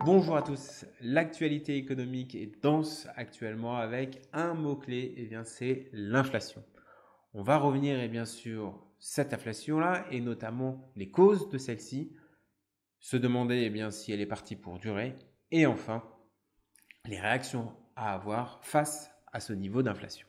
Bonjour à tous, l'actualité économique est dense actuellement avec un mot-clé, c'est l'inflation. On va revenir sur cette inflation-là et notamment les causes de celle-ci, se demander si elle est partie pour durer et enfin les réactions à avoir face à ce niveau d'inflation.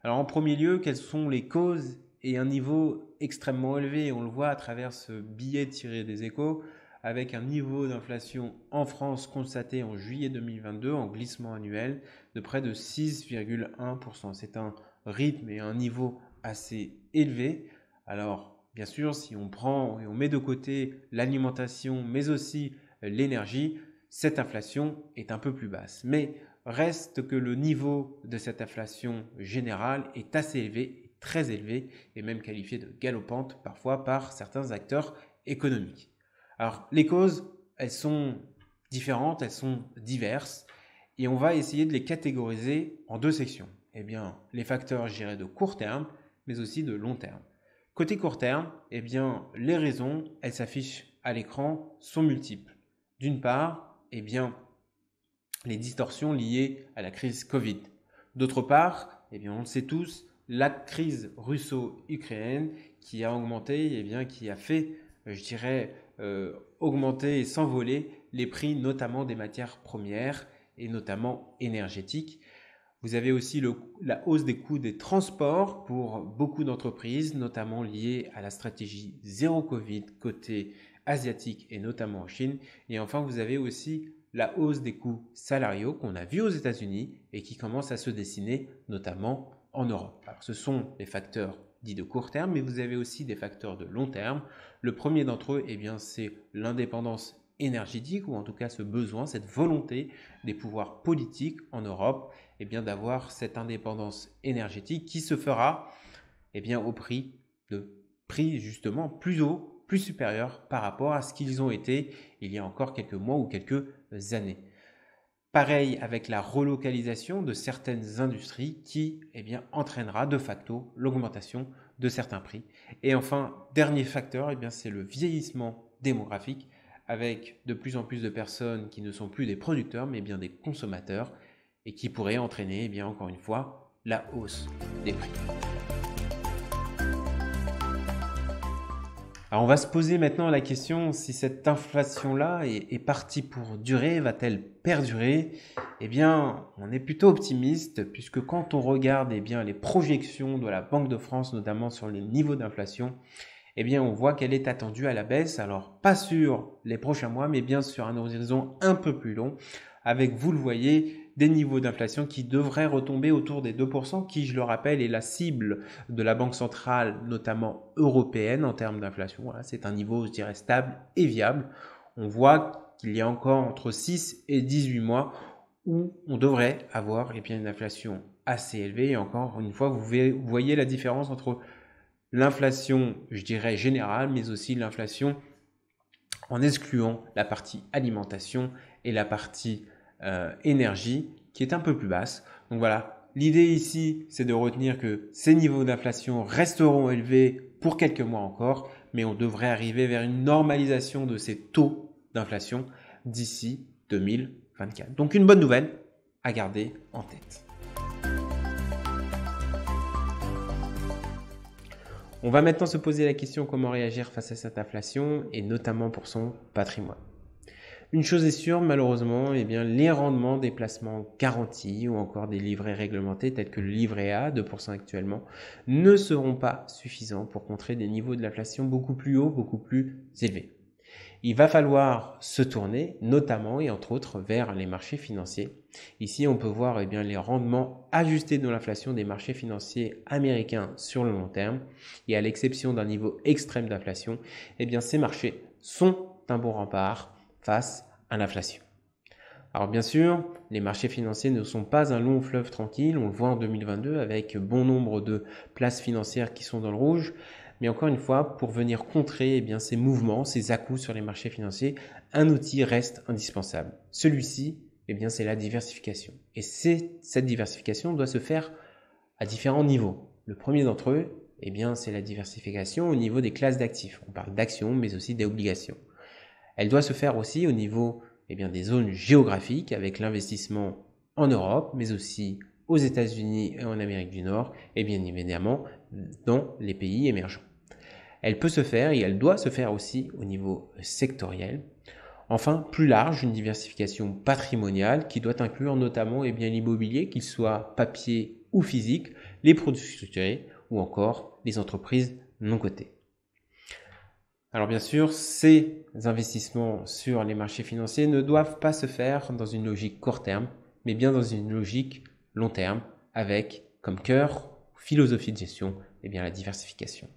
Alors en premier lieu, quelles sont les causes et un niveau extrêmement élevé? On le voit à travers ce billet tiré des Échos, avec un niveau d'inflation en France constaté en juillet 2022 en glissement annuel de près de 6,1%. C'est un rythme et un niveau assez élevé. Alors bien sûr, si on prend et on met de côté l'alimentation mais aussi l'énergie, cette inflation est un peu plus basse. Mais reste que le niveau de cette inflation générale est assez élevé, très élevé, et même qualifié de galopante parfois par certains acteurs économiques. Alors les causes, elles sont différentes, elles sont diverses, et on va essayer de les catégoriser en deux sections. Les facteurs, je dirais, de court terme, mais aussi de long terme. Côté court terme, les raisons, elles s'affichent à l'écran, sont multiples. D'une part, les distorsions liées à la crise Covid. D'autre part, on le sait tous, la crise russo-ukrainienne qui a augmenté, qui a fait, augmenter et s'envoler les prix notamment des matières premières et notamment énergétiques. Vous avez aussi la hausse des coûts des transports pour beaucoup d'entreprises, notamment liées à la stratégie zéro Covid côté asiatique et notamment en Chine. Et enfin, vous avez aussi la hausse des coûts salariaux qu'on a vu aux États-Unis et qui commence à se dessiner notamment en Europe. Alors, ce sont les facteurs dits de court terme, mais vous avez aussi des facteurs de long terme. Le premier d'entre eux, c'est l'indépendance énergétique, ou en tout cas ce besoin, cette volonté des pouvoirs politiques en Europe d'avoir cette indépendance énergétique qui se fera au prix justement plus haut, plus supérieur par rapport à ce qu'ils ont été il y a encore quelques mois ou quelques années. Pareil avec la relocalisation de certaines industries qui entraînera de facto l'augmentation de certains prix. Et enfin, dernier facteur, c'est le vieillissement démographique avec de plus en plus de personnes qui ne sont plus des producteurs mais bien des consommateurs et qui pourrait entraîner encore une fois la hausse des prix. Alors on va se poser maintenant la question si cette inflation-là est partie pour durer, va-t-elle perdurer? On est plutôt optimiste puisque quand on regarde les projections de la Banque de France, notamment sur les niveaux d'inflation, on voit qu'elle est attendue à la baisse. Alors pas sur les prochains mois, mais bien sur un horizon un peu plus long, avec, vous le voyez, des niveaux d'inflation qui devraient retomber autour des 2%, qui, je le rappelle, est la cible de la Banque centrale, notamment européenne, en termes d'inflation. Voilà, c'est un niveau, je dirais, stable et viable. On voit qu'il y a encore entre 6 et 18 mois où on devrait avoir une inflation assez élevée. Et encore une fois, vous voyez la différence entre l'inflation, je dirais, générale, mais aussi l'inflation en excluant la partie alimentation et la partie énergie qui est un peu plus basse. Donc voilà, l'idée ici, c'est de retenir que ces niveaux d'inflation resteront élevés pour quelques mois encore, mais on devrait arriver vers une normalisation de ces taux d'inflation d'ici 2024. Donc une bonne nouvelle à garder en tête. On va maintenant se poser la question comment réagir face à cette inflation et notamment pour son patrimoine. Une chose est sûre, malheureusement, les rendements des placements garantis ou encore des livrets réglementés tels que le livret A, 2% actuellement, ne seront pas suffisants pour contrer des niveaux de l'inflation beaucoup plus hauts, beaucoup plus élevés. Il va falloir se tourner, notamment et entre autres, vers les marchés financiers. Ici, on peut voir les rendements ajustés de l'inflation des marchés financiers américains sur le long terme. Et à l'exception d'un niveau extrême d'inflation, ces marchés sont un bon rempart face à l'inflation. Alors bien sûr, les marchés financiers ne sont pas un long fleuve tranquille, on le voit en 2022 avec bon nombre de places financières qui sont dans le rouge. Mais encore une fois, pour venir contrer ces mouvements, ces à-coups sur les marchés financiers, un outil reste indispensable. Celui-ci, c'est la diversification. Et cette diversification doit se faire à différents niveaux. Le premier d'entre eux, c'est la diversification au niveau des classes d'actifs. On parle d'actions, mais aussi d'obligations. Elle doit se faire aussi au niveau des zones géographiques avec l'investissement en Europe, mais aussi aux États-Unis et en Amérique du Nord, et bien évidemment dans les pays émergents. Elle peut se faire et elle doit se faire aussi au niveau sectoriel. Enfin, plus large, une diversification patrimoniale qui doit inclure notamment l'immobilier, qu'il soit papier ou physique, les produits structurés ou encore les entreprises non cotées. Alors bien sûr, ces investissements sur les marchés financiers ne doivent pas se faire dans une logique court terme, mais bien dans une logique long terme, avec comme cœur, philosophie de gestion, la diversification.